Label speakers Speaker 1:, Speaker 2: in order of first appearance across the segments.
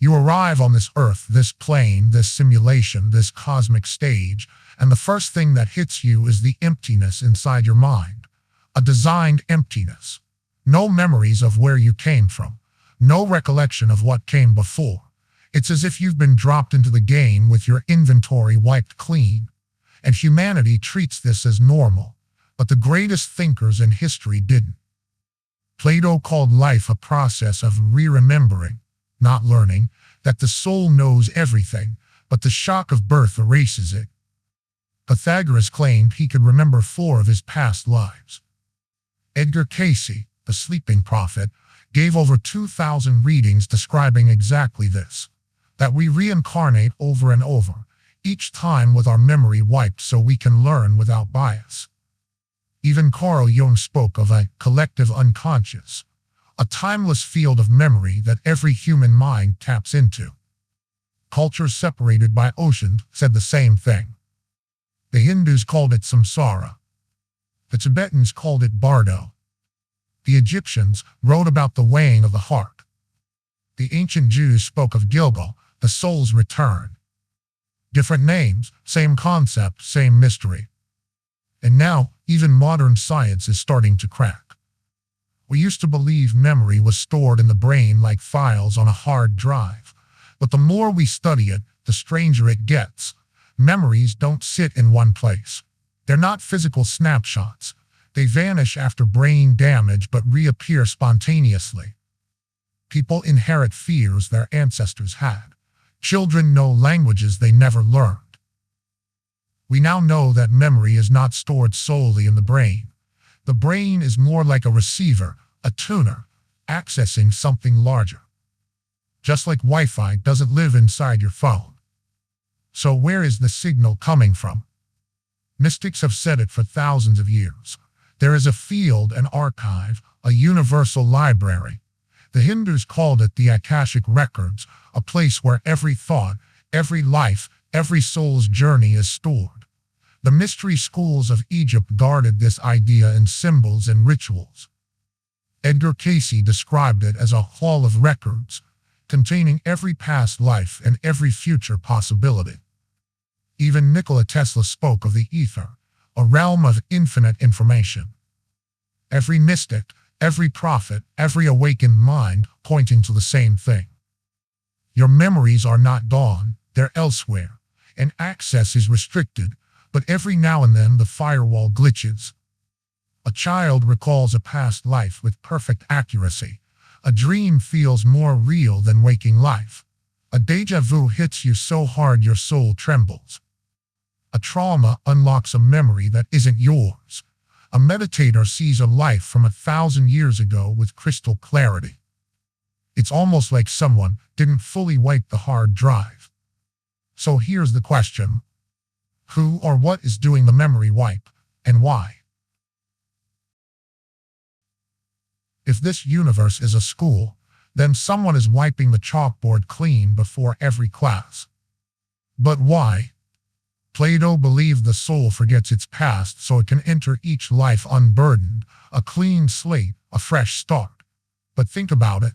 Speaker 1: You arrive on this earth, this plane, this simulation, this cosmic stage, and the first thing that hits you is the emptiness inside your mind. A designed emptiness. No memories of where you came from. No recollection of what came before. It's as if you've been dropped into the game with your inventory wiped clean. And humanity treats this as normal. But the greatest thinkers in history didn't. Plato called life a process of re-remembering, not learning, that the soul knows everything, but the shock of birth erases it. Pythagoras claimed he could remember 4 of his past lives. Edgar Cayce, the sleeping prophet, gave over 2,000 readings describing exactly this, that we reincarnate over and over, each time with our memory wiped so we can learn without bias. Even Carl Jung spoke of a collective unconscious, a timeless field of memory that every human mind taps into. Cultures separated by oceans said the same thing. The Hindus called it samsara. The Tibetans called it bardo. The Egyptians wrote about the weighing of the heart. The ancient Jews spoke of Gilgal, the soul's return. Different names, same concept, same mystery. And now, even modern science is starting to crack. We used to believe memory was stored in the brain like files on a hard drive. But the more we study it, the stranger it gets. Memories don't sit in one place. They're not physical snapshots. They vanish after brain damage but reappear spontaneously. People inherit fears their ancestors had. Children know languages they never learned. We now know that memory is not stored solely in the brain. The brain is more like a receiver, a tuner, accessing something larger. Just like Wi-Fi doesn't live inside your phone. So where is the signal coming from? Mystics have said it for thousands of years. There is a field, an archive, a universal library. The Hindus called it the Akashic Records, a place where every thought, every life, every soul's journey is stored. The mystery schools of Egypt guarded this idea in symbols and rituals. Edgar Cayce described it as a hall of records, containing every past life and every future possibility. Even Nikola Tesla spoke of the ether, a realm of infinite information. Every mystic, every prophet, every awakened mind pointing to the same thing. Your memories are not gone, they're elsewhere, and access is restricted, but every now and then the firewall glitches. A child recalls a past life with perfect accuracy. A dream feels more real than waking life. A déjà vu hits you so hard your soul trembles. A trauma unlocks a memory that isn't yours. A meditator sees a life from 1,000 years ago with crystal clarity. It's almost like someone didn't fully wipe the hard drive. So here's the question. Who or what is doing the memory wipe, and why? If this universe is a school, then someone is wiping the chalkboard clean before every class. But why? Plato believed the soul forgets its past so it can enter each life unburdened, a clean slate, a fresh start. But think about it.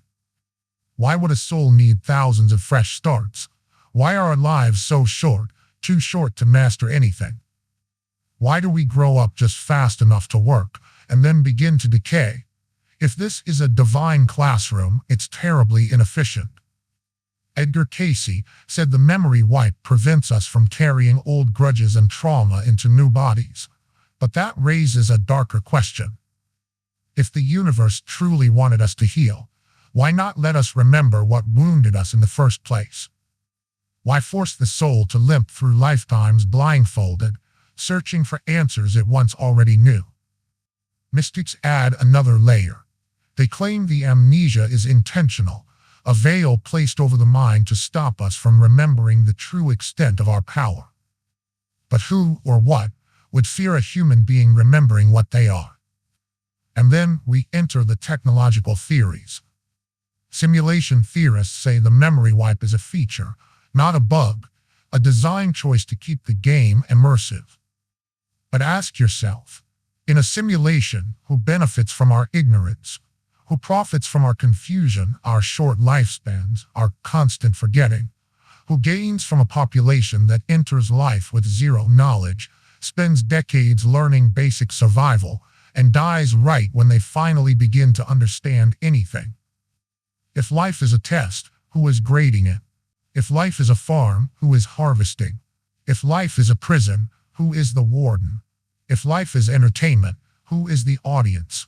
Speaker 1: Why would a soul need thousands of fresh starts? Why are our lives so short, too short to master anything? Why do we grow up just fast enough to work, and then begin to decay? If this is a divine classroom, it's terribly inefficient. Edgar Cayce said the memory wipe prevents us from carrying old grudges and trauma into new bodies. But that raises a darker question. If the universe truly wanted us to heal, why not let us remember what wounded us in the first place? Why force the soul to limp through lifetimes blindfolded, searching for answers it once already knew? Mystics add another layer. They claim the amnesia is intentional, a veil placed over the mind to stop us from remembering the true extent of our power. But who or what would fear a human being remembering what they are? And then we enter the technological theories. Simulation theorists say the memory wipe is a feature, not a bug, a design choice to keep the game immersive. But ask yourself, in a simulation, who benefits from our ignorance? who profits from our confusion, our short lifespans, our constant forgetting, who gains from a population that enters life with zero knowledge, spends decades learning basic survival, and dies right when they finally begin to understand anything. If life is a test, who is grading it? If life is a farm, who is harvesting? If life is a prison, who is the warden? If life is entertainment, who is the audience?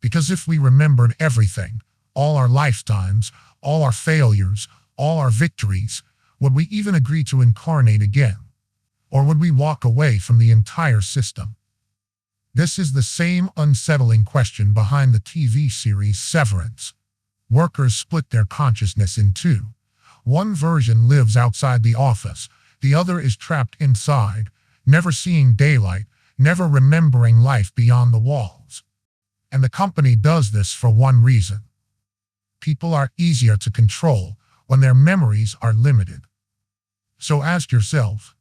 Speaker 1: Because if we remembered everything, all our lifetimes, all our failures, all our victories, would we even agree to incarnate again? Or would we walk away from the entire system? This is the same unsettling question behind the TV series Severance. Workers split their consciousness in two. One version lives outside the office, the other is trapped inside, never seeing daylight, never remembering life beyond the walls. And the company does this for one reason. People are easier to control when their memories are limited. So ask yourself,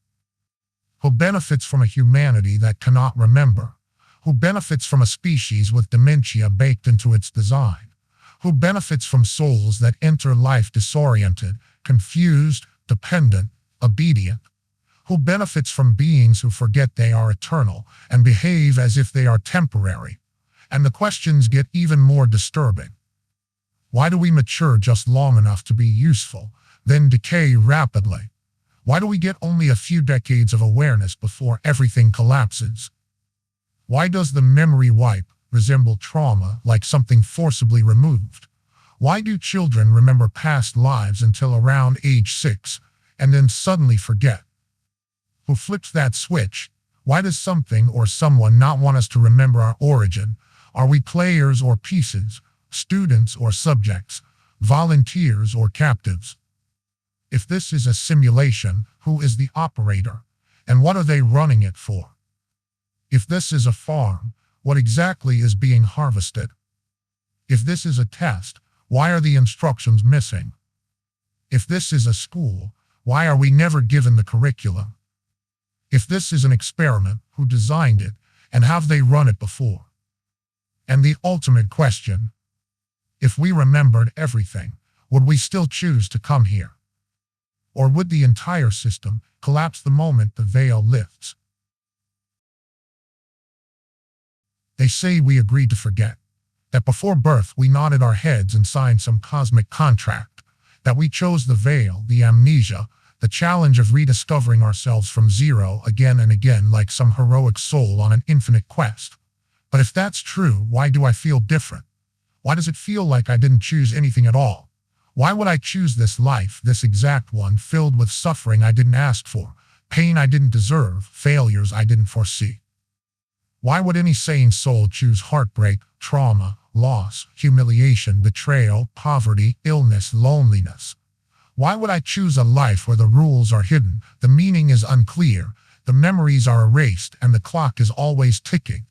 Speaker 1: who benefits from a humanity that cannot remember? Who benefits from a species with dementia baked into its design? Who benefits from souls that enter life disoriented, confused, dependent, obedient? Who benefits from beings who forget they are eternal and behave as if they are temporary? And the questions get even more disturbing. Why do we mature just long enough to be useful, then decay rapidly? Why do we get only a few decades of awareness before everything collapses? Why does the memory wipe resemble trauma, like something forcibly removed? Why do children remember past lives until around age 6, and then suddenly forget? Who flips that switch? Why does something or someone not want us to remember our origin? Are we players or pieces, students or subjects, volunteers or captives? If this is a simulation, who is the operator? And what are they running it for? If this is a farm, what exactly is being harvested? If this is a test, why are the instructions missing? If this is a school, why are we never given the curriculum? If this is an experiment, who designed it, and have they run it before? And the ultimate question, if we remembered everything, would we still choose to come here? Or would the entire system collapse the moment the veil lifts? They say we agreed to forget, that before birth we nodded our heads and signed some cosmic contract, that we chose the veil, the amnesia, the challenge of rediscovering ourselves from zero again and again like some heroic soul on an infinite quest. But if that's true, why do I feel different? Why does it feel like I didn't choose anything at all? Why would I choose this life, this exact one, filled with suffering I didn't ask for, pain I didn't deserve, failures I didn't foresee? Why would any sane soul choose heartbreak, trauma, loss, humiliation, betrayal, poverty, illness, loneliness? Why would I choose a life where the rules are hidden, the meaning is unclear, the memories are erased, and the clock is always ticking?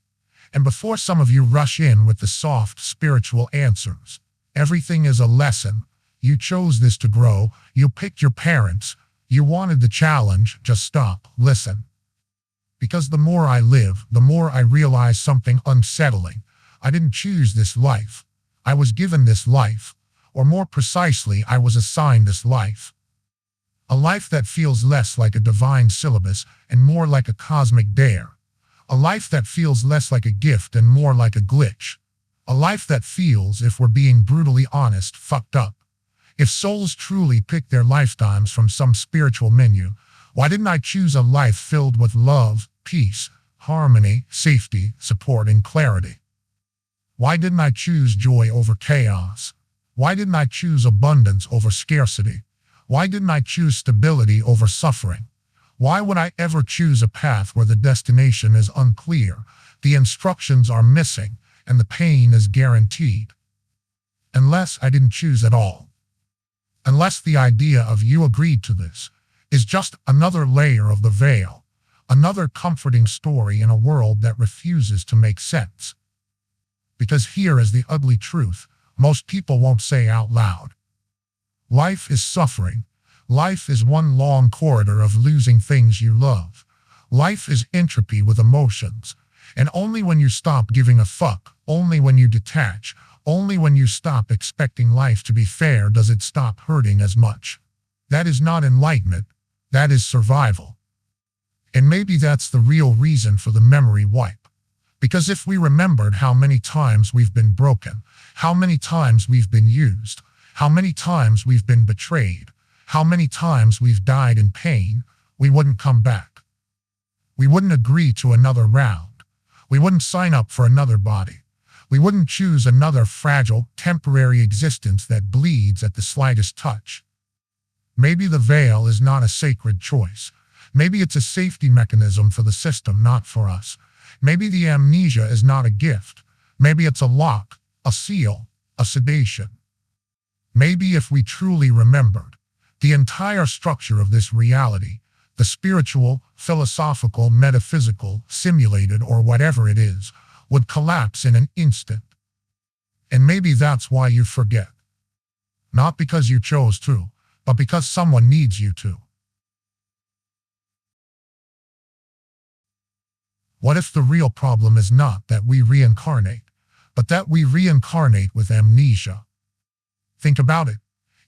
Speaker 1: And before some of you rush in with the soft, spiritual answers, everything is a lesson. You chose this to grow, you picked your parents, you wanted the challenge, just stop, listen. Because the more I live, the more I realize something unsettling. I didn't choose this life. I was given this life. Or more precisely, I was assigned this life. A life that feels less like a divine syllabus and more like a cosmic dare. A life that feels less like a gift and more like a glitch. A life that feels, if we're being brutally honest, fucked up. If souls truly pick their lifetimes from some spiritual menu, why didn't I choose a life filled with love, peace, harmony, safety, support, and clarity? Why didn't I choose joy over chaos? Why didn't I choose abundance over scarcity? Why didn't I choose stability over suffering? Why would I ever choose a path where the destination is unclear, the instructions are missing, and the pain is guaranteed? Unless I didn't choose at all. Unless the idea of you agreed to this is just another layer of the veil, another comforting story in a world that refuses to make sense. Because here is the ugly truth most people won't say out loud. Life is suffering. Life is one long corridor of losing things you love. Life is entropy with emotions. And only when you stop giving a fuck, only when you detach, Only when you stop expecting life to be fair does it stop hurting as much. That is not enlightenment, that is survival. And maybe that's the real reason for the memory wipe. Because if we remembered how many times we've been broken, how many times we've been used, how many times we've been betrayed, how many times we've died in pain, we wouldn't come back. We wouldn't agree to another round. We wouldn't sign up for another body. We wouldn't choose another fragile, temporary existence that bleeds at the slightest touch. Maybe the veil is not a sacred choice. Maybe it's a safety mechanism for the system, not for us. Maybe the amnesia is not a gift. Maybe it's a lock, a seal, a sedation. Maybe if we truly remembered, the entire structure of this reality, the spiritual, philosophical, metaphysical, simulated, or whatever it is, would collapse in an instant. And maybe that's why you forget. Not because you chose to, but because someone needs you to. What if the real problem is not that we reincarnate, but that we reincarnate with amnesia? Think about it.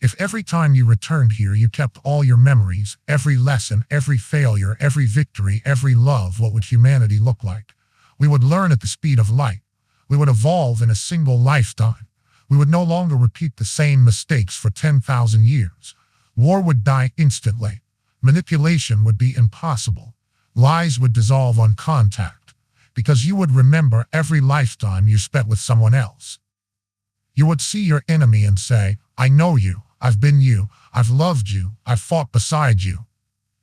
Speaker 1: If every time you returned here you kept all your memories, every lesson, every failure, every victory, every love, what would humanity look like? We would learn at the speed of light. We would evolve in a single lifetime. We would no longer repeat the same mistakes for 10,000 years. War would die instantly. Manipulation would be impossible. Lies would dissolve on contact, because you would remember every lifetime you spent with someone else. You would see your enemy and say, I know you, I've been you, I've loved you, I've fought beside you.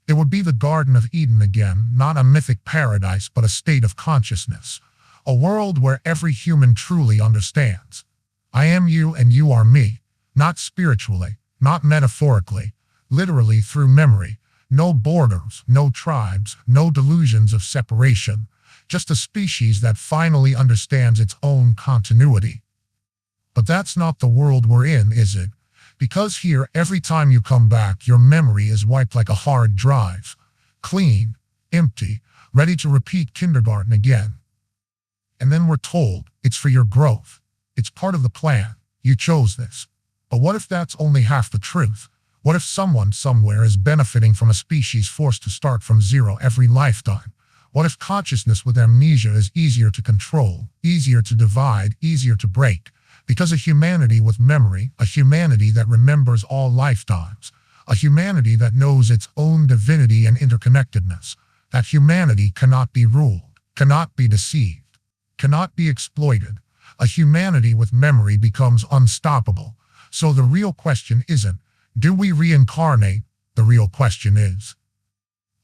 Speaker 1: It would be the Garden of Eden again, not a mythic paradise, but a state of consciousness. A world where every human truly understands. I am you and you are me, not spiritually, not metaphorically, literally through memory. No borders, no tribes, no delusions of separation, just a species that finally understands its own continuity. But that's not the world we're in, is it? Because here, every time you come back, your memory is wiped like a hard drive. Clean, empty, ready to repeat kindergarten again. And then we're told, it's for your growth. It's part of the plan. You chose this. But what if that's only half the truth? What if someone somewhere is benefiting from a species forced to start from zero every lifetime? What if consciousness with amnesia is easier to control, easier to divide, easier to break? Because a humanity with memory, a humanity that remembers all lifetimes, a humanity that knows its own divinity and interconnectedness, that humanity cannot be ruled, cannot be deceived, cannot be exploited. A humanity with memory becomes unstoppable. So the real question isn't, do we reincarnate? The real question is,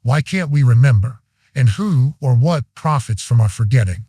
Speaker 1: why can't we remember? And who or what profits from our forgetting?